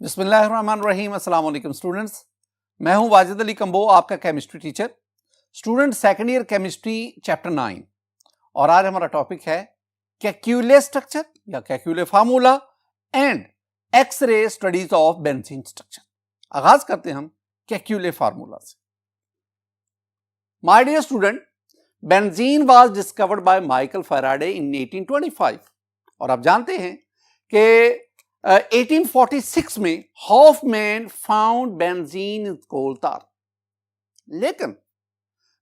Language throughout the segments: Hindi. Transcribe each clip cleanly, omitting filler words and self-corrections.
बिस्मिल्लाहिर्रहमानिर्रहीम। अस्सलाम वालेकुम स्टूडेंट्स, मैं हूं वाजिद अली कंबो, आपका chemistry teacher. Student second year chemistry chapter 9 और आज हमारा टॉपिक है कैक्यूले स्ट्रक्चर या Kekule formula and x-ray studies of benzene structure. आगाज करते हैं हम कैक्यूले फार्मूला से। My dear student, benzene was discovered by Michael Faraday in 1825 और आप जानते हैं कि 1846 में Hofmann found benzene in coal tar, लेकिन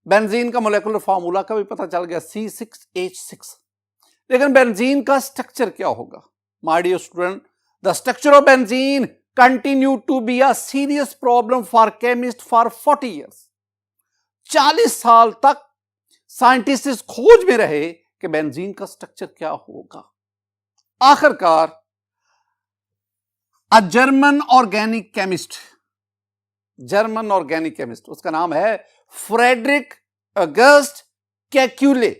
बेंजीन का मोलेकुलर फार्मूला का भी पता चल गया C6H6। लेकिन बेंजीन का स्ट्रक्चर क्या होगा? My dear student, the structure of benzene continue to be a serious problem for chemist for 40 years. 40 साल तक साइंटिस्ट खोज में रहे कि बेंजीन का स्ट्रक्चर क्या होगा। आखिरकार जर्मन ऑर्गेनिक केमिस्ट, उसका नाम है फ्रेडरिक ऑगस्ट कैक्यूले,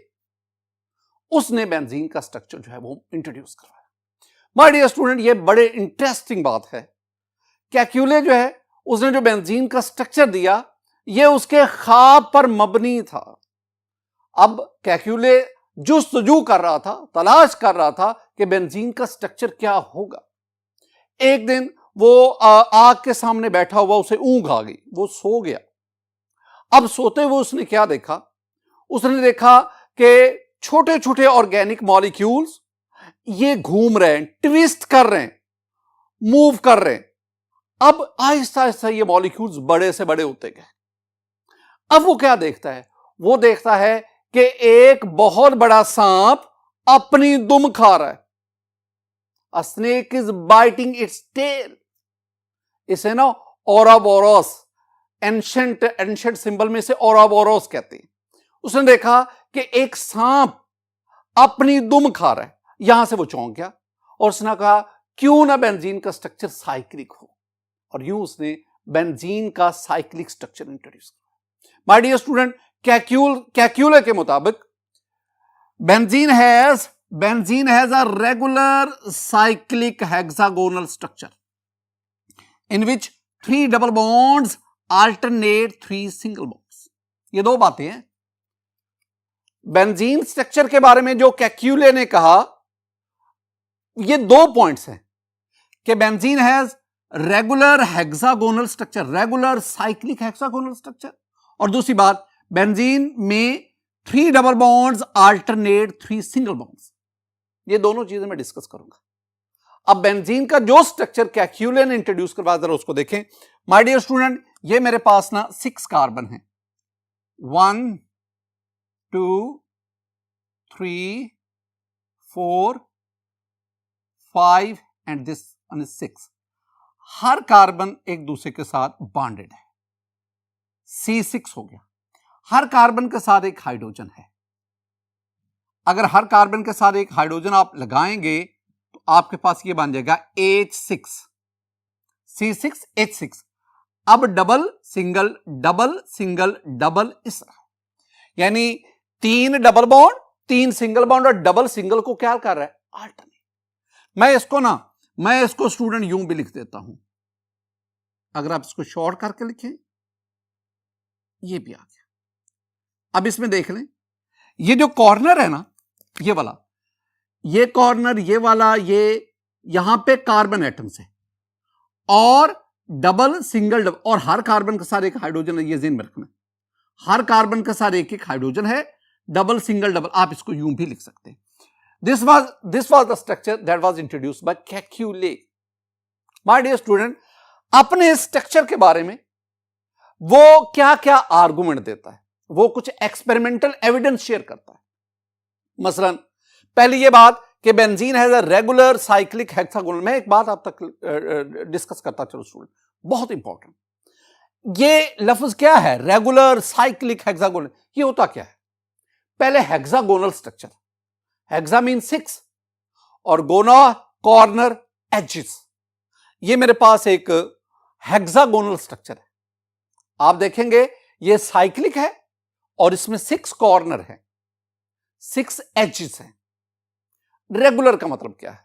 उसने बेंजीन का स्ट्रक्चर जो है वो इंट्रोड्यूस करवाया। माय डियर स्टूडेंट, ये बड़े इंटरेस्टिंग बात है। कैक्यूले जो है उसने जो बेंजीन का स्ट्रक्चर दिया ये उसके ख्वाब पर मबनी था। अब कैक्यूले जुस्तजू कर रहा था, तलाश कर रहा था कि बेंजीन का स्ट्रक्चर क्या होगा। एक दिन वो आग के सामने बैठा हुआ, उसे ऊंघ आ गई, वो सो गया। अब सोते हुए उसने क्या देखा? उसने देखा कि छोटे छोटे ऑर्गेनिक मॉलिक्यूल्स ये घूम रहे हैं, ट्विस्ट कर रहे हैं, मूव कर रहे हैं। अब आहिस्ता आहिस्ता ये मॉलिक्यूल्स बड़े से बड़े होते गए। अब वो क्या देखता है? वो देखता है कि एक बहुत बड़ा सांप अपनी दुम खा रहा है। A snake is biting its tail. इसे ना ओराबोरोस, एंशंट सिंबल में से ओराबोरोस कहते हैं। उसने देखा कि एक सांप अपनी दुम खा रहा है। यहां से वो चौंक गया और उसने कहा क्यों ना बेंजीन का स्ट्रक्चर साइक्लिक हो, और यूं उसने बेंजीन का साइक्लिक स्ट्रक्चर इंट्रोड्यूस किया। माय डियर स्टूडेंट, कैक्यूले के मुताबिक benzene has a regular cyclic hexagonal structure in which 3 double bonds alternate 3 single bonds. ये दो बातें हैं। बेंजीन स्ट्रक्चर के बारे में जो कैक्यूले ने कहा, ये दो पॉइंट्स हैं कि benzene has regular hexagonal structure, regular cyclic hexagonal structure, और दूसरी बात बेंजीन में 3 double bonds alternate 3 single bonds. ये दोनों चीजें मैं डिस्कस करूंगा। अब बेंजीन का जो स्ट्रक्चर कैक्यूले ने इंट्रोड्यूस करवाया, जरा उसको देखें। माय डियर स्टूडेंट, ये मेरे पास ना 6 कार्बन है, 1 2 3 4 5 एंड दिस 6। हर कार्बन एक दूसरे के साथ बॉन्डेड है, C6 हो गया। हर कार्बन के साथ एक हाइड्रोजन है। अगर हर कार्बन के साथ एक हाइड्रोजन आप लगाएंगे तो आपके पास ये बन जाएगा H6, C6H6। अब double single double single double, इस तरह, यानी 3 डबल बॉन्ड, 3 सिंगल बॉन्ड, और डबल सिंगल को क्या कर रहा है? अल्टरनेट। मैं इसको स्टूडेंट यूं भी लिख देता हूं। अगर आप इसको शॉर्ट करके लिखें, ये भी आ गया। अब इसमें देख लें, ये जो कॉर्नर है ना, ये वाला, ये कॉर्नर, ये वाला, ये यहां पे कार्बन एटम्स है और डबल सिंगल डबल, और हर कार्बन के साथ एक हाइड्रोजन है। ये ज़हन में रखना, हर कार्बन के साथ एक एक हाइड्रोजन है, डबल सिंगल डबल। आप इसको यूं भी लिख सकते हैं। This was the structure that was introduced by Kekule. My dear student, अपने स्ट्रक्चर के बारे में वो क्या क्या आर्गुमेंट देता है, वो कुछ एक्सपेरिमेंटल एविडेंस शेयर करता है। मसलन पहली ये बात कि benzene has a regular cyclic hexagonal. मैं एक बात आप तक डिस्कस करता चलो स्टूडेंट, बहुत इंपॉर्टेंट। ये लफ्ज क्या है? Regular cyclic hexagonal. ये होता क्या है? पहले हेक्सागोनल स्ट्रक्चर, हेक्सा मीन 6 और गोना कॉर्नर एजेस। ये मेरे पास एक हेक्सागोनल स्ट्रक्चर है। आप देखेंगे ये साइक्लिक है और इसमें 6 कॉर्नर है, 6 एजेस हैं। रेगुलर का मतलब क्या है?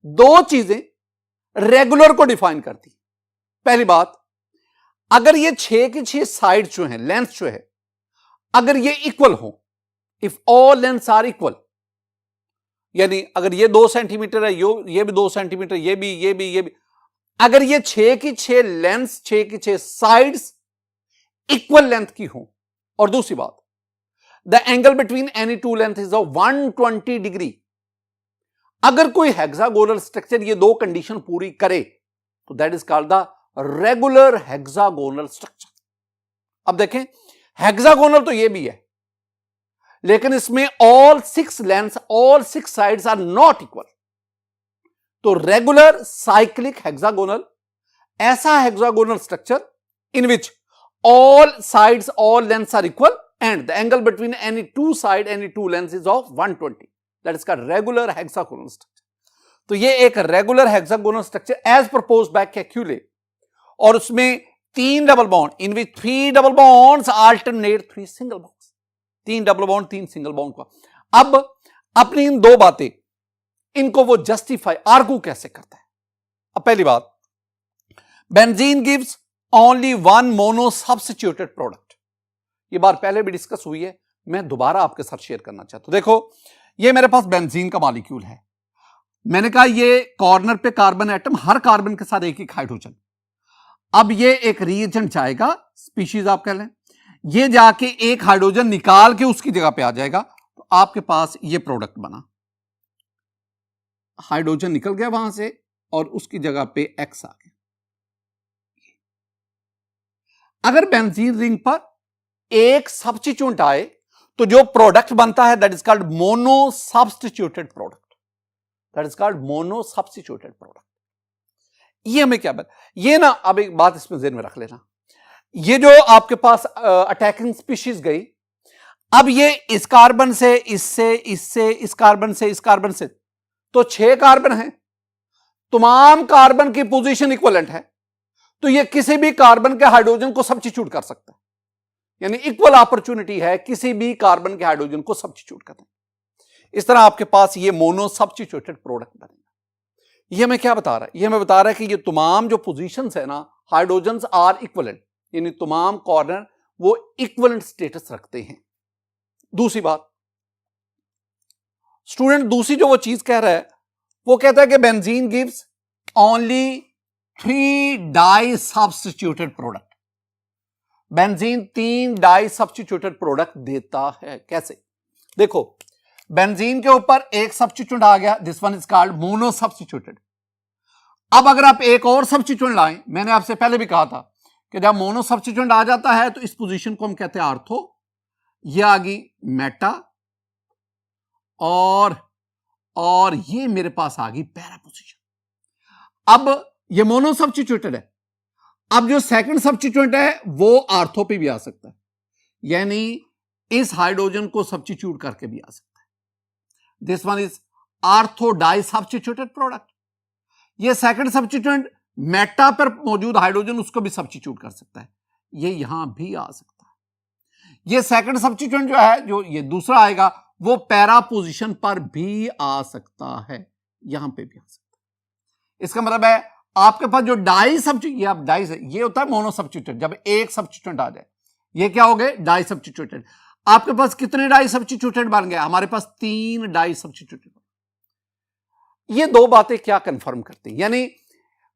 दो चीजें रेगुलर को डिफाइन करती है। पहली बात, अगर ये 6 की 6 साइड जो है, लेंथ जो है, अगर ये इक्वल हो, if all lengths are equal, यानी अगर ये 2 सेंटीमीटर है, ये भी 2 सेंटीमीटर, ये भी, अगर ये 6 की 6 लेंथ्स, 6 की 6 साइड्स इक्वल लेंथ की हो, और दूसरी बात, the angle between any two length is of 120 degree, अगर कोई हेक्सागोनल स्ट्रक्चर ये दो कंडीशन पूरी करे तो that is called the regular hexagonal structure. अब देखें, हेक्सागोनल तो ये भी है, लेकिन इसमें all 6 lengths, all 6 sides are not equal. तो रेगुलर साइक्लिक हेक्सागोनल, ऐसा hexagonal structure in which all sides, all lengths are equal and the angle between any two side, any two lengths is of 120. That is called regular hexagonal structure. तो ये एक regular hexagonal structure as proposed by Kekule, और उसमें 3 double bond, in which 3 double bonds alternate 3 single bonds. 3 double bond 3 single bond का। अब अपनी इन दो बातें, इनको वो जस्टिफाई, आर्गू कैसे करता है। अब पहली बात, benzene gives only one mono substituted product. ये बात पहले भी डिस्कस हुई है, मैं दोबारा आपके साथ शेयर करना चाहता हूं। देखो, ये मेरे पास बेंजीन का मॉलिक्यूल है, मैंने कहा ये कॉर्नर पे कार्बन एटम, हर कार्बन के साथ एक ही हाइड्रोजन। अब ये एक रिएजेंट जाएगा, स्पीशीज आप कह लें, ये जाके एक हाइड्रोजन निकाल के उसकी जगह पे आ जाएगा, तो आपके पास ये प्रोडक्ट बना, हाइड्रोजन निकल गया वहां से और उसकी जगह पे एक्स आ गया। अगर बेंजीन रिंग पर एक सब्स्टिट्यूट आए तो जो प्रोडक्ट बनता है that is called mono substituted product, that is called mono substituted product. ये हमें क्या बता, ये ना, अब एक बात इसमें ज़हन में रख लेना, ये जो आपके पास अटैकिंग स्पीशीज गई, अब ये इस कार्बन से, इससे, इस कार्बन से, इस कार्बन से, तो 6 कार्बन हैं, तमाम कार्बन की पोजीशन इक्वलेंट है, तो ये किसी भी कार्बन के हाइड्रोजन को सब्स्टिट्यूट कर सकता है, यानी इक्वल अपॉर्चुनिटी है किसी भी कार्बन के हाइड्रोजन को सब्स्टिट्यूट करने। इस तरह आपके पास ये मोनो सब्स्टिट्यूटेड प्रोडक्ट बनेगा। ये हमें क्या बता रहा है, ये हमें बता रहा है कि ये तमाम जो पोजीशंस है ना, हाइड्रोजन्स आर इक्वलेंट, यानी तमाम कॉर्नर वो इक्वलेंट स्टेटस रखते हैं। दूसरी बात, स्टूडेंट दूसरी जो वो चीज कह रहा है, वो कहता है कि benzene gives only 3 di substituted product. Benzene 3 di substituted product देता है। कैसे? देखो, बेंजीन के ऊपर एक सब्स्टिट्यूट आ गया, this one is called mono substituted. अब अगर आप एक और सब्स्टिट्यूट लाएं, मैंने आपसे पहले भी कहा था कि जब मोनो सब्स्टिट्यूट आ जाता है तो इस पोजीशन को हम कहते हैं आर्थो, ये आ गई मेटा, और ये मेरे पास आ गई पैरा पोजीशन। अब ये मोनो सब्स्टिट्यूटेड है, अब जो सेकंड सब्स्टिट्यूट है वो आर्थो पे भी आ सकता है, यानी इस हाइड्रोजन को सब्स्टिट्यूट करके भी आ सकता है। This one is ortho di substituted product. ये सेकंड सब्स्टिट्यूट मेटा पर मौजूद हाइड्रोजन उसको भी सब्स्टिट्यूट कर सकता है, ये यहां भी आ सकता है। ये सेकंड सब्स्टिट्यूट जो है, जो ये दूसरा आएगा, वो पैरा पोजीशन पर भी आ सकता है, यहां पे भी आ सकता है। इसका मतलब है आपके पास जो डाई सब्स्टिट्यूट, ये आप डाई से, ये होता है मोनो सब्स्टिट्यूट, जब एक सब्स्टिट्यूट आ जाए, ये क्या हो गए? Di substituted. आपके पास कितने डाई सब्स्टिट्यूटेड बन गए? हमारे पास 3 डाई सब्स्टिट्यूटेड। ये दो बातें क्या कंफर्म करती हैं, यानी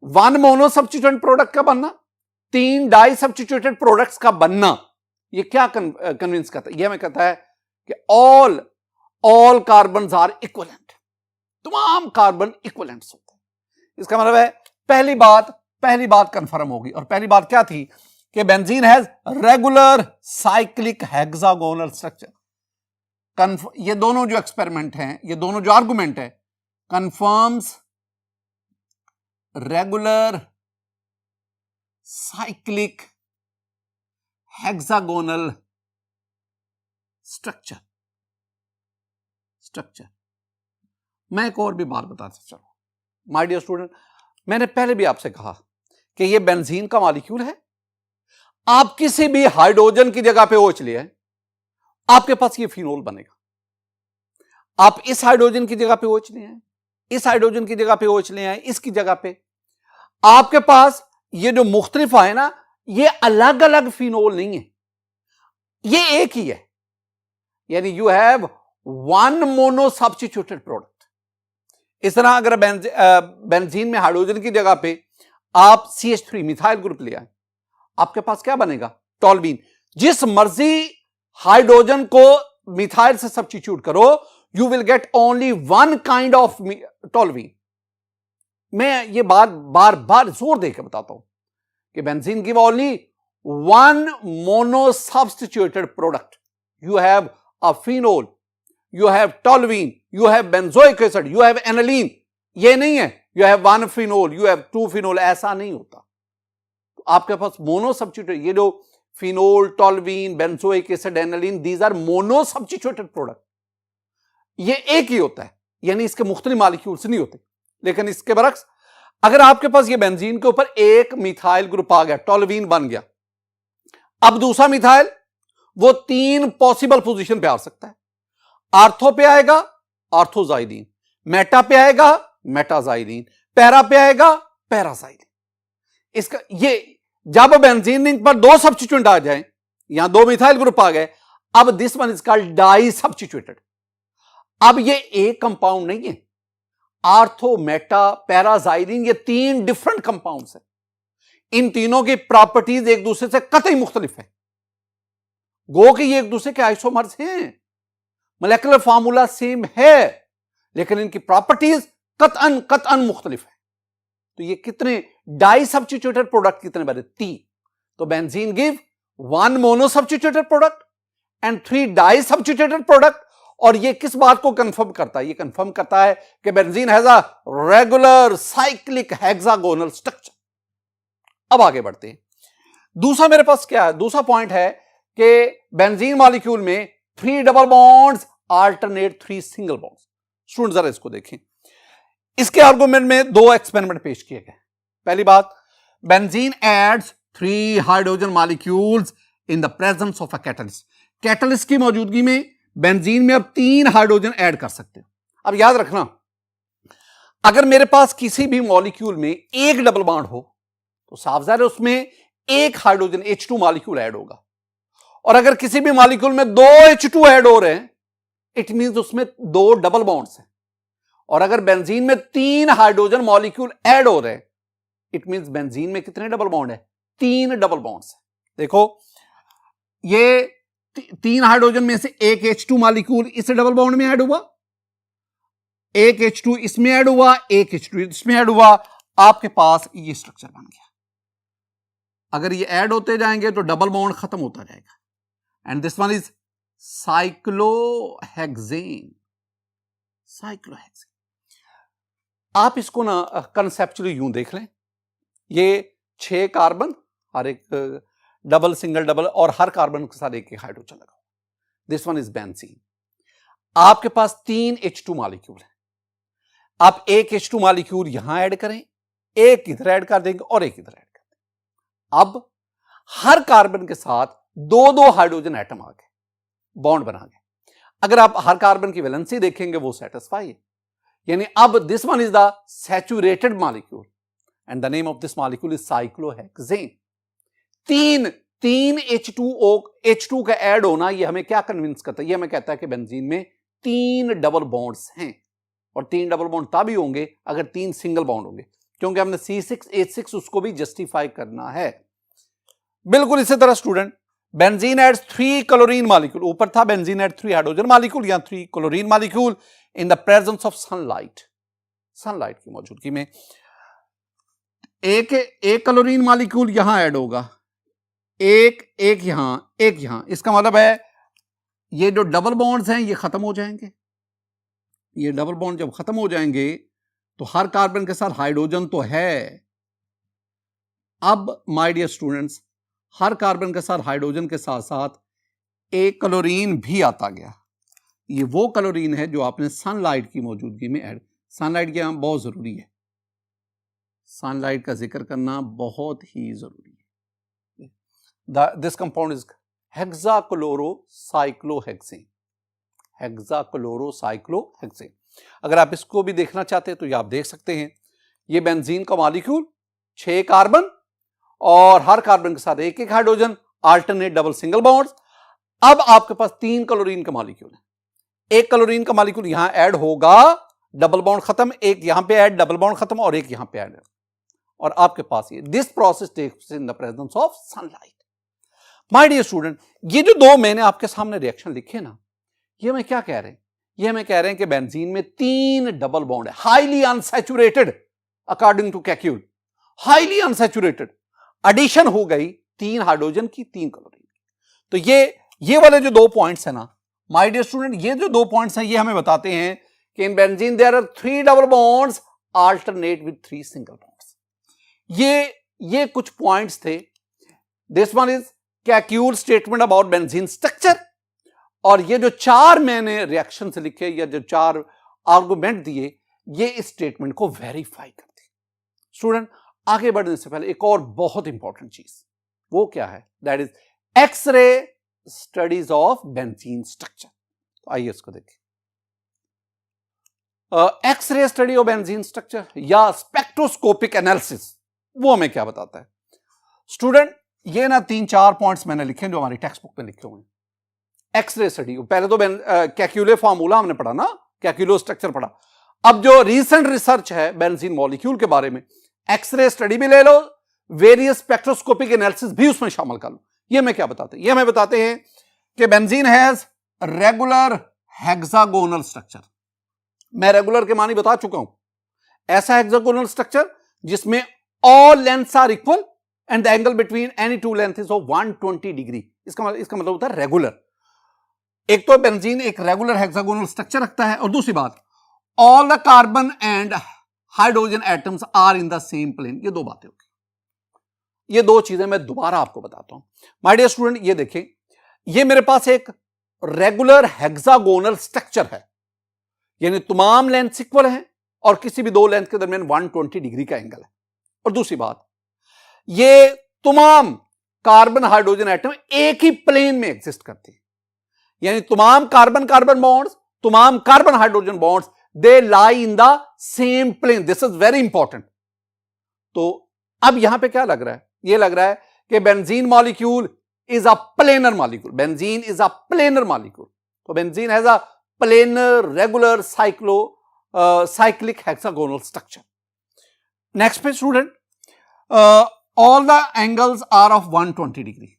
1 मोनो सब्स्टिट्यूटेड प्रोडक्ट का बनना, 3 डाई सब्स्टिट्यूटेड प्रोडक्ट्स का बनना, ये क्या कन्विंस करता है? ये हमें कहता है कि ऑल कार्बन आर इक्वलेंट, तमाम कार्बन इक्वलेंट्स होते हैं। इसका मतलब है पहली बात कंफर्म होगी, और पहली बात क्या थी कि benzene has regular cyclic hexagonal structure. ये दोनों जो एक्सपेरिमेंट हैं, ये दोनों जो आर्गुमेंट है, confirms regular cyclic hexagonal structure. मैं एक और भी बात बताता चलो माय डियर स्टूडेंट, मैंने पहले भी आपसे कहा कि ये बेंजीन का मॉलिक्यूल है, आप किसी भी हाइड्रोजन की जगह पे OH ले आए, आपके पास ये फिनोल बनेगा। आप इस हाइड्रोजन की जगह पे OH ले आए, इस हाइड्रोजन की जगह पे OH ले आए, इसकी जगह पे, आपके पास ये जो मुख्तलिफ आए ना, ये अलग अलग फिनोल नहीं है, ये एक ही है। यानी you have one mono substituted product. इस तरह अगर बेंजीन में हाइड्रोजन की जगह पे आप CH3 मिथाइल ग्रुप ले आए, आपके पास क्या बनेगा? टॉल्वीन। जिस मर्जी हाइड्रोजन को मिथाइल से सब्स्टिट्यूट करो, you will get only one kind of toluene. मैं ये बात बार बार जोर देकर बताता हूं कि benzene give only one mono substituted product. You have a phenol, you have toluene, you have benzoic acid, you have aniline। ये नहीं है you have one phenol, you have two phenol, ऐसा नहीं होता। तो आपके पास मोनो सब्स्टिट्यूटेड, ये जो phenol, toluene, benzoic acid, aniline, these are mono substituted product. ये एक ही होता है, यानी इसके मुख्तलिफ मॉलिक्यूल्स नहीं होते। लेकिन इसके बरक्स अगर आपके पास ये बेंजीन के ऊपर एक मिथाइल ग्रुप आ गया, टॉल्वीन बन गया, अब दूसरा मिथाइल वो 3 पॉसिबल पोजीशन पे आ सकता है। आर्थो पे आएगा आर्थोजाइडीन, मेटा पे आएगा मेटाजाइडीन, पैरा पे आएगा पैराजाइडीन। इसका ये जब बेंजीन पर 2 सब्स्टिट्यूएंट आ जाए, यहां 2 मिथाइल ग्रुप आ गए, अब this one is called di substituted. अब ये एक कंपाउंड नहीं है, आर्थो, मेटा, पैराजाइडीन, ये 3 डिफरेंट कंपाउंड्स हैं। इन तीनों की प्रॉपर्टीज एक दूसरे से कतई मुख्तलिफ है। गो कि ये एक दूसरे के आइसोमर्स हैं, मोलेकुलर फार्मूला सेम है, लेकिन इनकी प्रॉपर्टीज कतअन मुख्तलिफ है। तो ये कितने डाई सब्स्टिट्यूटेड प्रोडक्ट कितने बने? 3। तो benzene give 1 mono substituted product and 3 di substituted product. और ये किस बात को कंफर्म करता है? ये कंफर्म करता है कि benzene has a regular cyclic hexagonal structure. अब आगे बढ़ते हैं। दूसरा मेरे पास क्या है? दूसरा पॉइंट है कि बेंजीन मॉलिक्यूल में 3 double bonds alternate 3 single bonds. Student जरा इसको देखें। इसके आर्गुमेंट में 2 एक्सपेरिमेंट पेश किए गए। पहली बात, benzene adds 3 hydrogen molecules in the presence of a catalyst. Catalyst की मौजूदगी में बेंजीन में अब 3 हाइड्रोजन ऐड कर सकते हो। अब याद रखना, अगर मेरे पास किसी भी मॉलिक्यूल में एक डबल बॉन्ड हो तो साफ ज़ाहिर है उसमें एक हाइड्रोजन H2 मॉलिक्यूल ऐड होगा। और अगर किसी भी मॉलिक्यूल में 2 H2 ऐड हो रहे हैं, इट मींस उसमें 2 डबल बॉन्ड्स हैं। और अगर बेंजीन में 3 हाइड्रोजन मॉलिक्यूल ऐड हो रहे हैं, इट मींस बेंजीन में कितने डबल बॉन्ड है? 3 डबल बॉन्ड्स है। देखो, ये 3 हाइड्रोजन में से एक H2 मॉलिक्यूल इस डबल बॉन्ड में ऐड हुआ, एक H2 इसमें ऐड हुआ, एक H2 इसमें ऐड हुआ, आपके पास ये स्ट्रक्चर बन गया। अगर ये ऐड होते जाएंगे तो डबल बॉन्ड खत्म होता जाएगा। And this one is cyclohexane. Cyclohexane, आप इसको ना कंसेप्चुअली यूं देख लें, ये 6 कार्बन, हर एक डबल, सिंगल, डबल, और हर कार्बन के साथ एक हाइड्रोजन लगा। This one is benzene. आपके पास 3 H2 मॉलिक्यूल है। आप एक H2 मॉलिक्यूल यहां ऐड करें, एक इधर ऐड कर देंगे और एक इधर ऐड कर देंगे। अब हर कार्बन के साथ 2-2 हाइड्रोजन एटम आ गए, बॉन्ड बना गए। अगर आप हर कार्बन की वैलेंसी देखेंगे वो सेटिस्फाई है, यानी अब this one is the saturated molecule and the name of this molecule is cyclohexane. 3 H2 का ऐड होना ये हमें क्या कन्विंस करता है? ये हमें कहता है कि बेंजीन में 3 डबल बॉन्ड्स हैं, और 3 डबल बॉन्ड तभी होंगे अगर 3 सिंगल बॉन्ड होंगे, क्योंकि हमने C6H6 उसको भी जस्टिफाई करना है। बिल्कुल इसी तरह student, benzene adds 3 chlorine molecule. ऊपर था बेंजीन एड 3 हाइड्रोजन मॉलिक्यूल, यहां 3 chlorine molecule in the presence of sunlight. Sunlight की मौजूदगी में एक क्लोरीन मॉलिक्यूल यहां ऐड होगा, एक यहां, एक यहां। इसका मतलब है ये जो डबल बॉन्ड्स हैं ये खत्म हो जाएंगे। ये डबल बॉन्ड जब खत्म हो जाएंगे तो हर कार्बन के साथ हाइड्रोजन तो है। अब माय डियर स्टूडेंट्स, हर कार्बन के साथ हाइड्रोजन के साथ साथ एक क्लोरीन भी आता गया। ये वो क्लोरीन है जो आपने सनलाइट की मौजूदगी में ऐड। सनलाइट के यहां बहुत जरूरी है, सनलाइट का जिक्र करना बहुत ही जरूरी है। This compound is hexachlorocyclohexane. Hexachlorocyclohexane. अगर आप इसको भी देखना चाहते हैं तो ये आप देख सकते हैं। ये बेंजीन का मॉलिक्यूल 6 कार्बन और हर कार्बन के साथ एक एक hydrogen, alternate double single bonds. अब आपके पास 3 क्लोरीन का मॉलिक्यूल है। एक क्लोरीन का मॉलिक्यूल यहां ऐड होगा, डबल बॉन्ड खत्म, एक यहां पे ऐड, डबल बॉन्ड खत्म, और एक यहां पे ऐड, और आपके पास ये this process takes in the presence of sunlight. My dear student, ये जो दो मैंने आपके सामने रिएक्शन लिखे ना, ये मैं क्या कह रहे हैं, ये हमें कह रहे हैं कि बेंजीन में 3 डबल बॉन्ड है, highly unsaturated according to Kekule, highly unsaturated. Addition हो गई 3 हाइड्रोजन की, 3 क्लोरीन की। तो ये वाले जो 2 पॉइंट्स है ना माय डियर स्टूडेंट, ये जो 2 पॉइंट्स हैं ये हमें बताते हैं कि in benzene there are 3 double bonds alternate with 3 single bonds. ये कुछ पॉइंट्स थे। This one is Kekule statement about benzene structure, और ये जो 4 मैंने रिएक्शन से लिखे या जो 4 आर्गुमेंट दिए, ये इस स्टेटमेंट को वेरीफाई करते हैं। स्टूडेंट, आगे बढ़ने से पहले एक और बहुत इंपॉर्टेंट चीज, वो क्या है, that is X ray studies of benzene structure. तो आइए इसको देखें। X ray study of benzene structure या स्पेक्ट्रोस्कोपिक एनालिसिस, वो हमें क्या बताता है? स्टूडेंट, ये ना 3-4 पॉइंट्स मैंने लिखे जो हमारी टेक्स्ट बुक में लिखे हुए हैं। एक्सरे स्टडी, पहले तो कैक्यूले फार्मूला हमने पढ़ा ना, कैक्यूलो स्ट्रक्चर पढ़ा। अब जो रीसेंट रिसर्च है बेंजीन मॉलिक्यूल के बारे में, एक्सरे स्टडी भी ले लो, वेरियस स्पेक्ट्रोस्कोपिक एनालिसिस भी उसमें शामिल कर लो। ये हमें क्या बताते हैं? ये हमें बताते हैं कि benzene has regular hexagonal structure. मैं रेगुलर के मानी बता चुका हूं। ऐसा हेक्सागोनल स्ट्रक्चर जिसमें all lengths are equal and the angle between any two length is of 120 degree. इसका मतलब होता है रेगुलर। एक तो बेंजीन एक रेगुलर हेक्सागोनल स्ट्रक्चर रखता है, और दूसरी बात, all the carbon and hydrogen atoms are in the same plane. ये 2 बातें होगी। ये 2 चीजें मैं दोबारा आपको बताता हूं। माय डियर स्टूडेंट, ये देखें, ये मेरे पास एक रेगुलर हेक्सागोनल स्ट्रक्चर है, यानी तमाम लेंथ इक्वल हैं और किसी भी 2 लेंथ के दरमियान 120 डिग्री का एंगल है। और दूसरी बात, ये तमाम कार्बन हाइड्रोजन एटम एक ही प्लेन में एग्जिस्ट करते हैं, यानी तमाम कार्बन कार्बन बॉन्ड्स, तमाम carbon hydrogen bonds, they lie in the same plane. This is very important. तो अब यहां पे क्या लग रहा है? ये लग रहा है कि benzene molecule is a planar molecule. Benzene is a planar molecule. तो benzene has a planar regular cyclic hexagonal structure. Next पे student, all the angles are of 120 degree.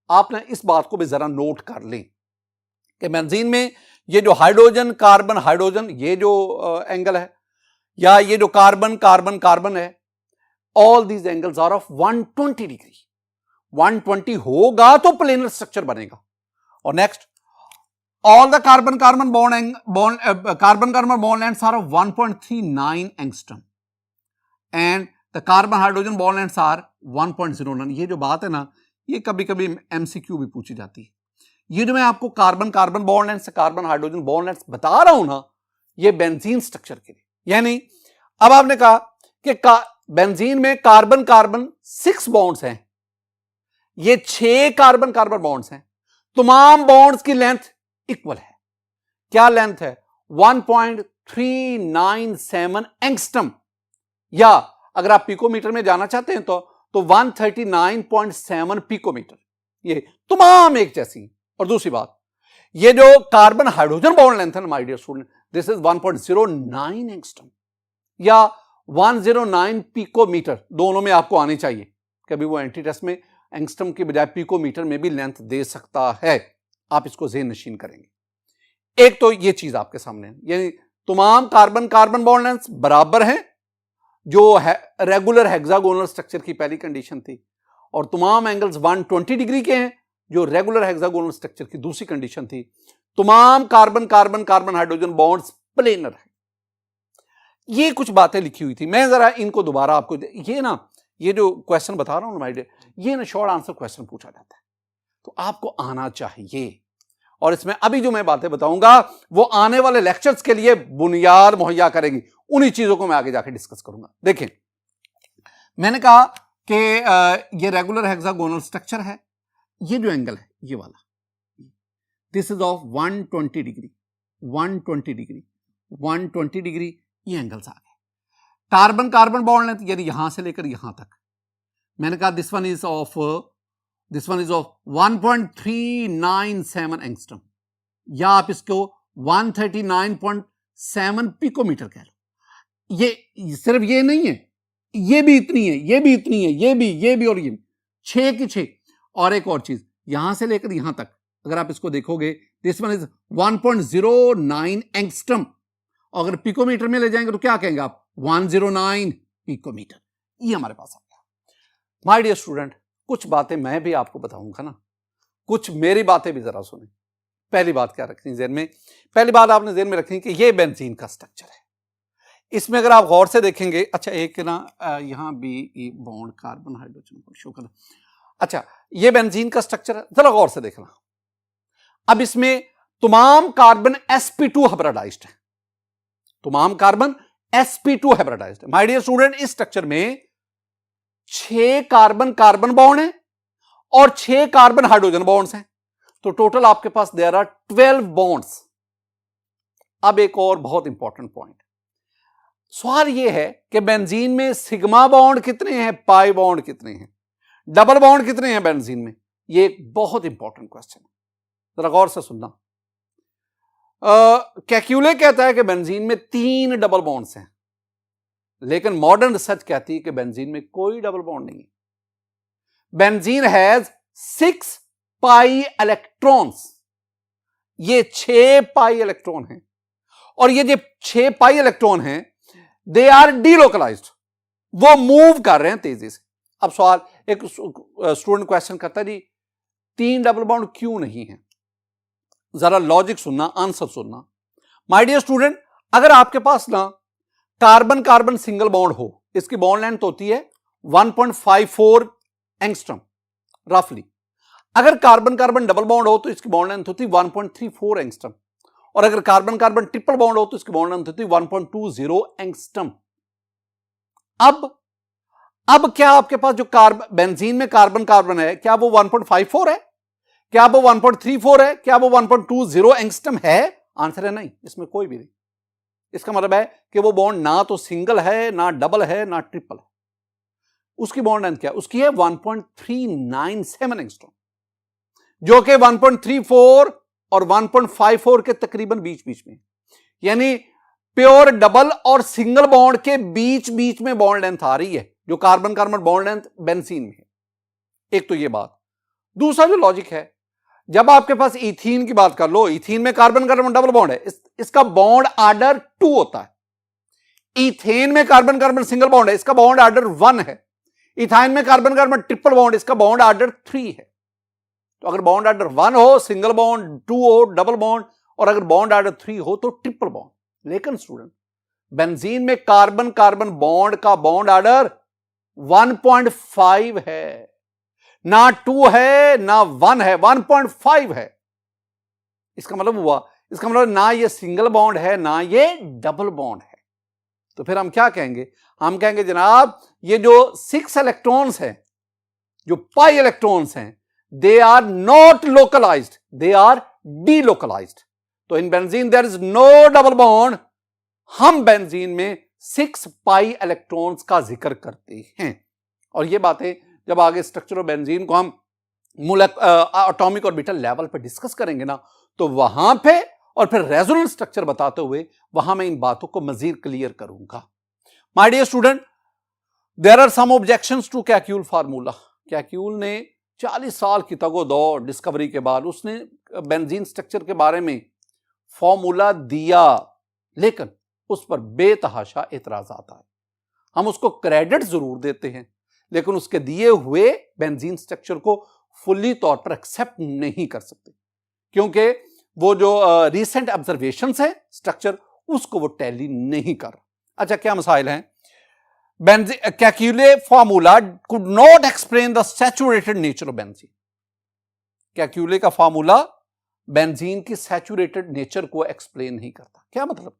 आपने इस बात को भी जरा नोट कर लें कि बेंजीन में ये जो हाइड्रोजन कार्बन हाइड्रोजन ये जो एंगल है, या ये जो कार्बन कार्बन कार्बन है, all these angles are of 120 degree. 120 होगा तो प्लेनर स्ट्रक्चर बनेगा। और next, all the carbon carbon bond lengths are of 1.39 angstrom and the carbon hydrogen bond lengths are 1.09। ये जो बात है ना, ये कभी कभी एमसीक्यू भी पूछी जाती है। ये जो मैं आपको कार्बन कार्बन बॉन्ड लेंथ से कार्बन हाइड्रोजन बॉन्ड लेंथ बता रहा हूं ना, ये बेंजीन स्ट्रक्चर के लिए। यानी अब आपने कहा कि बेंजीन में कार्बन कार्बन 6 बॉन्ड्स हैं, ये 6 कार्बन कार्बन बॉन्ड्स हैं, तमाम बॉन्ड्स की लेंथ इक्वल है। क्या लेंथ है? 1.397 एंगस्ट्रम, या अगर आप पिकोमीटर में जाना चाहते हैं तो 139.7 पिकोमीटर। ये तमाम एक जैसी। और दूसरी बात, ये जो कार्बन हाइड्रोजन बॉन्ड लेंथ है my dear student, this is 1.09 angstrom या 109 पिकोमीटर। दोनों में आपको आनी चाहिए। कभी वो एंटी टेस्ट में एंगस्ट्रम की बजाय पिकोमीटर में भी लेंथ दे सकता है। आप इसको ज़हन नशीन करेंगे। एक तो ये चीज आपके सामने है, यानी तमाम कार्बन कार्बन बॉन्ड लेंथ बराबर हैं, जो है रेगुलर हेक्सागोनल स्ट्रक्चर की पहली कंडीशन थी, और तमाम एंगल्स 120 डिग्री के हैं, जो रेगुलर हेक्सागोनल स्ट्रक्चर की दूसरी कंडीशन थी। तमाम carbon carbon carbon hydrogen bonds planar है। ये कुछ बातें लिखी हुई थी, मैं जरा इनको दोबारा आपको, ये जो क्वेश्चन बता रहा हूं ना, ये ना शॉर्ट आंसर क्वेश्चन पूछा जाता है, तो आपको आना चाहिए। और इसमें अभी जो मैं बातें बताऊंगा वो आने वाले लेक्चर्स के लिए बुनियाद मुहैया करेगी। उन्हीं चीजों को मैं आगे जाके डिस्कस करूंगा। देखें, मैंने कहा कि ये रेगुलर हेक्सागोनल स्ट्रक्चर है। ये जो एंगल है ये वाला, this is of 120 degree, 120 degree, 120 degree, ये एंगल्स आ गए। कार्बन कार्बन बॉन्ड लेंथ यानी यहां से लेकर यहां तक, मैंने कहा this one is of 1.397 angstrom, या आप इसको 139.7 पिकोमीटर कह लो। ये सिर्फ ये नहीं है, ये भी इतनी है, ये भी इतनी है, ये भी और ये 6 की 6। और एक और चीज, यहां से लेकर यहां तक अगर आप इसको देखोगे, दिस वन इज 1.09 एंगस्ट्रम। अगर पिकोमीटर में ले जाएंगे तो क्या कहेंगे आप? 109 पिकोमीटर। ये हमारे पास आ गया। माय डियर स्टूडेंट, कुछ बातें मैं भी आपको बताऊंगा ना, कुछ मेरी बातें भी जरा सुने। पहली बात क्या रखनी ज़हन में? पहली बात आपने ज़हन में रखनी कि ये बेंजीन का स्ट्रक्चर है। इसमें अगर आप गौर से देखेंगे, अच्छा एक ना यहां भी बॉन्ड कार्बन हाइड्रोजन को शो करना। अच्छा, ये बेंजीन का स्ट्रक्चर है, जरा गौर से देखना। अब इसमें तमाम कार्बन sp2 हाइब्रिडाइज्ड है, तमाम कार्बन sp2 हाइब्रिडाइज्ड है। माय डियर स्टूडेंट, इस स्ट्रक्चर में 6 कार्बन कार्बन बॉन्ड है और 6 कार्बन हाइड्रोजन बॉन्ड्स हैं, तो टोटल आपके पास देयर आर 12 बॉन्ड्स। अब एक और बहुत इंपॉर्टेंट पॉइंट, सवाल यह है कि बेंजीन में सिग्मा बॉन्ड कितने हैं, पाई बॉन्ड कितने हैं, डबल बॉन्ड कितने हैं बेंजीन में? यह एक बहुत इंपॉर्टेंट क्वेश्चन है, जरा गौर से सुनना। कैक्यूले कहता है कि बेंजीन में 3 डबल बॉन्ड्स हैं, लेकिन मॉडर्न रिसर्च कहती है कि बेंजीन में कोई डबल बॉन्ड नहीं है। बेंजीन हैज 6 पाई इलेक्ट्रॉन्स, ये 6 पाई इलेक्ट्रॉन हैं, और ये जो 6 पाई इलेक्ट्रॉन हैं दे आर डीलोकलाइज्ड, वो मूव कर रहे हैं तेजी से। अब सवाल, एक स्टूडेंट क्वेश्चन करता है जी 3 डबल बॉन्ड क्यों नहीं है? जरा लॉजिक सुनना, आंसर सुनना। माय डियर स्टूडेंट, अगर आपके पास ना कार्बन कार्बन सिंगल बॉन्ड हो, इसकी बॉन्ड लेंथ होती है 1.54 एंगस्ट्रम रफली। अगर कार्बन कार्बन डबल बॉन्ड हो तो इसकी बॉन्ड लेंथ होती है 1.34 एंगस्ट्रम, और अगर कार्बन कार्बन ट्रिपल बॉन्ड हो तो इसकी बॉन्ड लेंथ होती है 1.20 एंगस्ट्रम। अब क्या आपके पास जो बेंजीन में कार्बन कार्बन है, क्या वो 1.54 है, क्या वो 1.34 है, क्या वो 1.20 एंगस्ट्रम है? आंसर है नहीं, इसमें कोई भी नहीं। इसका मतलब है कि वो बॉन्ड ना तो सिंगल है, ना डबल है, ना ट्रिपल है। उसकी बॉन्ड लेंथ क्या है? उसकी है 1.397 एंगस्ट्रॉम, जो कि 1.34 और 1.54 के तकरीबन बीच बीच में, यानी प्योर डबल और सिंगल बॉन्ड के बीच बीच में बॉन्ड लेंथ आ रही है, जो carbon carbon bond length benzene में है। एक तो ये बात। दूसरा जो लॉजिक है, जब आपके पास इथीन की बात कर लो, इथीन में कार्बन कार्बन डबल बॉन्ड है, इसका बॉन्ड आर्डर 2 होता है। इथेन में कार्बन कार्बन सिंगल बॉन्ड है, इसका बॉन्ड आर्डर 1 है। इथाइन में कार्बन कार्बन ट्रिपल बॉन्ड, इसका बॉन्ड आर्डर 3 है। तो अगर बॉन्ड आर्डर 1 हो सिंगल बॉन्ड, 2 हो डबल बॉन्ड, और अगर बॉन्ड आर्डर 3 हो तो ट्रिपल बॉन्ड। लेकिन स्टूडेंट, बेंजीन में कार्बन कार्बन बॉन्ड का बॉन्ड आर्डर 1.5 है, ना 2 है ना 1 है, 1.5 है। इसका मतलब हुआ, इसका मतलब ना ये सिंगल बॉन्ड है ना ये डबल बॉन्ड है। तो फिर हम क्या कहेंगे? हम कहेंगे जनाब ये जो 6 इलेक्ट्रॉन्स हैं, जो पाई इलेक्ट्रॉन्स हैं, they are not localized, they are delocalized. तो in benzene there is no double bond. हम बेंजीन में 6 पाई इलेक्ट्रॉन्स का जिक्र करते हैं, और ये बातें जब आगे स्ट्रक्चर ऑफ बेंजीन को हम एटॉमिक ऑर्बिटल लेवल पे डिस्कस करेंगे ना, तो वहां पे और फिर रेजोनेंस स्ट्रक्चर बताते हुए वहां मैं इन बातों को मजीद क्लियर करूंगा। My dear student, there are some objections to Kekule formula. Kekule ने 40 साल की तगोदौड़ डिस्कवरी के बाद उसने बेंजीन स्ट्रक्चर के बारे में फॉर्मूला दिया, लेकिन उस पर बेतहाशा एतराज़ात आए। हम उसको क्रेडिट जरूर देते हैं, लेकिन उसके दिए हुए बेंजीन स्ट्रक्चर को फुल्ली तौर पर एक्सेप्ट नहीं कर सकते, क्योंकि वो जो रिसेंट ऑब्जर्वेशंस है स्ट्रक्चर, उसको वो टैली नहीं कर। अच्छा, क्या मसाइल हैं? Kekule formula could not explain the saturated nature of benzene. Kekule का फार्मूला बेंजीन की सैचुरेटेड नेचर को एक्सप्लेन नहीं करता। क्या मतलब?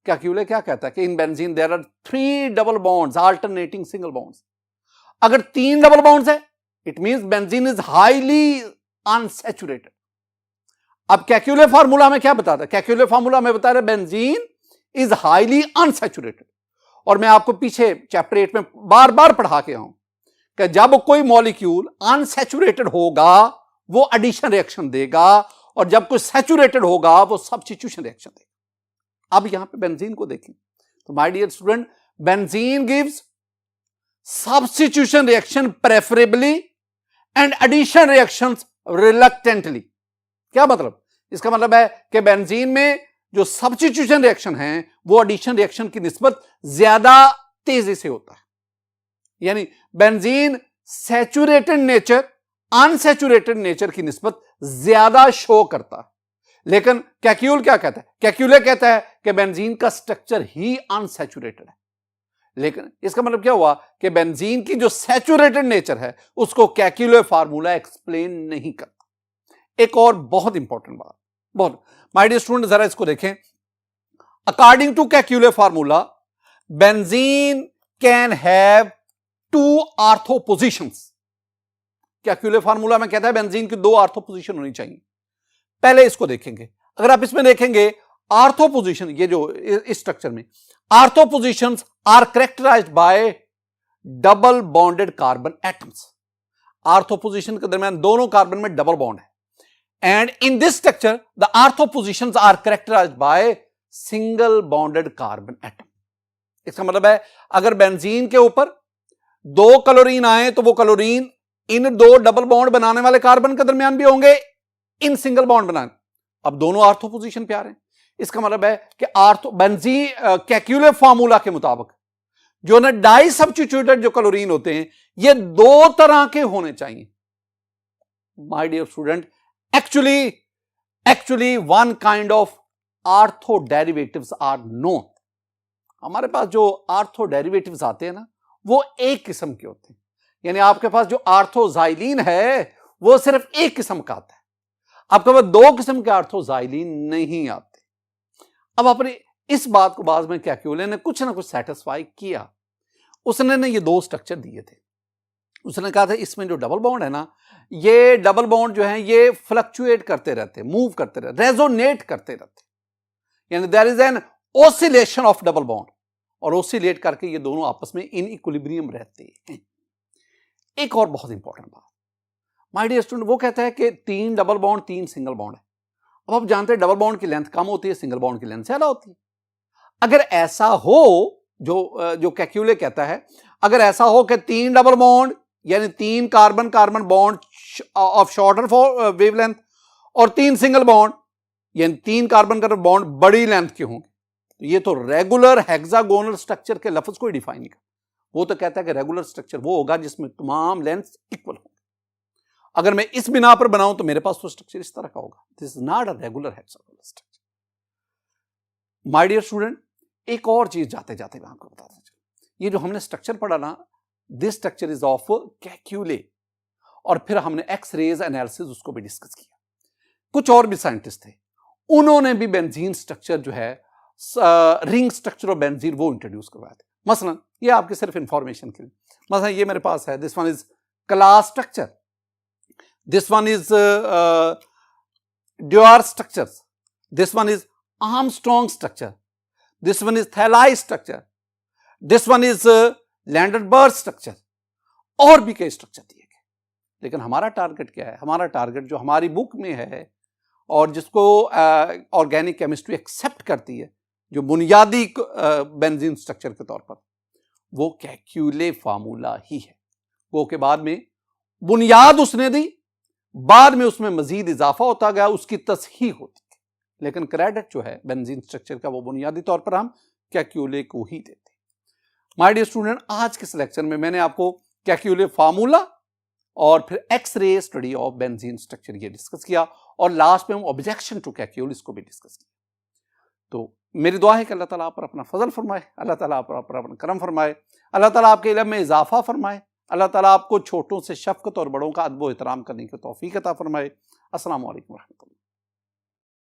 कैक्यूले क्या कहता है कि in benzene there are 3 double bonds alternating single bonds. अगर 3 डबल बॉन्ड्स है, it means benzene is highly unsaturated. अब कैक्यूले फार्मूला में क्या बताता है? कैक्यूले फार्मूला में बता रहा है बेंजीन इज हाईली अनसैचुरेटेड, और मैं आपको पीछे चैप्टर 8 में बार बार पढ़ा के आऊं कि जब कोई मॉलिक्यूल अनसैचुरेटेड होगा वो एडिशन रिएक्शन देगा, और जब कोई सैचुरेटेड होगा वो सब्स्टिट्यूशन रिएक्शन देगा। अब यहां पे बेंजीन को देखें तो my dear student, benzene gives substitution reaction preferably and addition reactions reluctantly. क्या मतलब? इसका मतलब है कि बेंजीन में जो सब्स्टिट्यूशन रिएक्शन है वो एडिशन रिएक्शन की निस्बत ज्यादा तेजी से होता है। यानी benzene saturated nature unsaturated nature की निस्बत ज्यादा शो करता है। लेकिन कैक्यूल क्या कहता है? कैक्यूले कहता है कि बेंजीन का स्ट्रक्चर ही अनसैचुरेटेड है। लेकिन इसका मतलब क्या हुआ कि बेंजीन की जो सैचुरेटेड नेचर है उसको कैक्यूले फार्मूला एक्सप्लेन नहीं करता। एक और बहुत इंपॉर्टेंट बात, बहुत माय डियर स्टूडेंट, जरा इसको देखें। According to Kekule formula, benzene can have 2 ortho positions. Kekule formula में कहता है बेंजीन की 2 आर्थो पोजीशन होनी चाहिए। पहले इसको देखेंगे। अगर आप इसमें देखेंगे आर्थो पोजीशन, ये जो इस स्ट्रक्चर में ortho positions are characterized by double bonded carbon atoms. Ortho position के दरमियान दोनों कार्बन में डबल बॉन्ड है, and in this structure the ortho positions are characterized by single bonded carbon atom. इसका मतलब है अगर बेंजीन के ऊपर 2 क्लोरीन आए तो वो क्लोरीन इन 2 डबल बॉन्ड बनाने वाले कार्बन के दरमियान भी होंगे, इन सिंगल बॉन्ड बनाने। अब दोनों आर्थो पोजीशन पे आ रहे हैं। इसका मतलब है कि आर्थो बेंजीन कैक्यूले फार्मूला के मुताबिक जो ना डाई सब्स्टिट्यूटेड जो क्लोरीन होते हैं ये 2 तरह के होने चाहिए। My dear student, actually one kind of ortho derivatives are known. हमारे पास जो आर्थो डेरिवेटिव्स आते हैं ना वो एक किस्म के होते हैं। यानी आपके पास जो आर्थोजाइलिन है वो सिर्फ एक किस्म का आता है, आपके पास 2 किस्म के आर्थोजाइलिन नहीं आते। अब अपने इस बात को बाद में कैक्यूले ने कुछ ना कुछ सेटिस्फाई किया। उसने ने ये 2 स्ट्रक्चर दिए थे। उसने कहा था इसमें जो डबल बॉन्ड है ना, ये डबल बॉन्ड जो है ये फ्लक्चुएट करते रहते, मूव करते रहते, रेजोनेट करते रहते, यानी there is an oscillation of double bond, और ऑसिलेट करके ये दोनों आपस में इन इक्विलिब्रियम रहते हैं। एक और बहुत इंपॉर्टेंट बात, माय डियर स्टूडेंट, वो कहता है कि 3 डबल बॉन्ड 3 सिंगल बॉन्ड है। अब आप जानते हैं डबल बॉन्ड की लेंथ कम होती है, सिंगल बॉन्ड की लेंथ ज्यादा होती है। अगर ऐसा हो, जो कैक्यूले कहता है, अगर ऐसा हो कि 3 डबल बॉन्ड यानी 3 carbon carbon bond of shorter wavelength और 3 सिंगल बॉन्ड यानी 3 कार्बन कार्बन बॉन्ड बड़ी लेंथ के होंगे, तो ये तो रेगुलर हेक्सागोनल स्ट्रक्चर के लफ्ज को डिफाइन नहीं करता। वो तो कहता है कि रेगुलर स्ट्रक्चर वो होगा जिसमें तमाम लेंथ इक्वल होंगे। अगर मैं इस बिना पर बनाऊं तो मेरे पास तो स्ट्रक्चर इस तरह का होगा। This is not a regular hexagonal structure. My dear student, एक और चीज जाते जाते मैं आपको बताता चलूं, ये जो हमने स्ट्रक्चर पढ़ा ना, दिस स्ट्रक्चर इज ऑफ कैक्यूले, और फिर हमने एक्स रेज एनालिसिस उसको भी डिस्कस किया। कुछ और भी साइंटिस्ट थे, उन्होंने भी बेंजीन स्ट्रक्चर जो है रिंग स्ट्रक्चर ऑफ बेंजीन वो इंट्रोड्यूस करवाए थे। मसलन ये आपके सिर्फ इंफॉर्मेशन के लिए, मसलन ये मेरे पास है, this one is class structure, this one is Dewar structures, this one is Armstrong structure, this one is Thalai structure, this one is Landenberg structure, और भी कई स्ट्रक्चर दिए गए। लेकिन हमारा टारगेट क्या है? हमारा टारगेट जो हमारी बुक में है और जिसको ऑर्गेनिक केमिस्ट्री एक्सेप्ट करती है, जो बुनियादी बेंजीन स्ट्रक्चर के तौर पर, वो कैक्यूले फार्मूला ही है। वो के बाद में बुनियाद उसने दी, बाद में उसमें मजीद इजाफा होता गया, उसकी तस्हीह होती गई, लेकिन क्रेडिट जो है बेंजीन स्ट्रक्चर का वो बुनियादी तौर पर हम कैक्यूले को ही देते। माय डियर स्टूडेंट, आज के लेक्चर में मैंने आपको कैक्यूले फार्मूला और फिर X ray study of benzene structure ये डिस्कस किया, और लास्ट में हम ऑब्जेक्शन टू कैक्यूल इसको भी डिस्कस किया। तो मेरी दुआ है कि अल्लाह ताला आप पर अपना फजल फरमाए, अल्लाह ताला आप पर अपना करम फरमाए, अल्लाह ताला आपके इल्म में इजाफा फरमाए, अल्लाह ताला आपको छोटों से शफकत और बड़ों का अदब व एहतराम करने की तौफीक अता फरमाए। अस्सलामु अलैकुम व रहमतुल्लाह।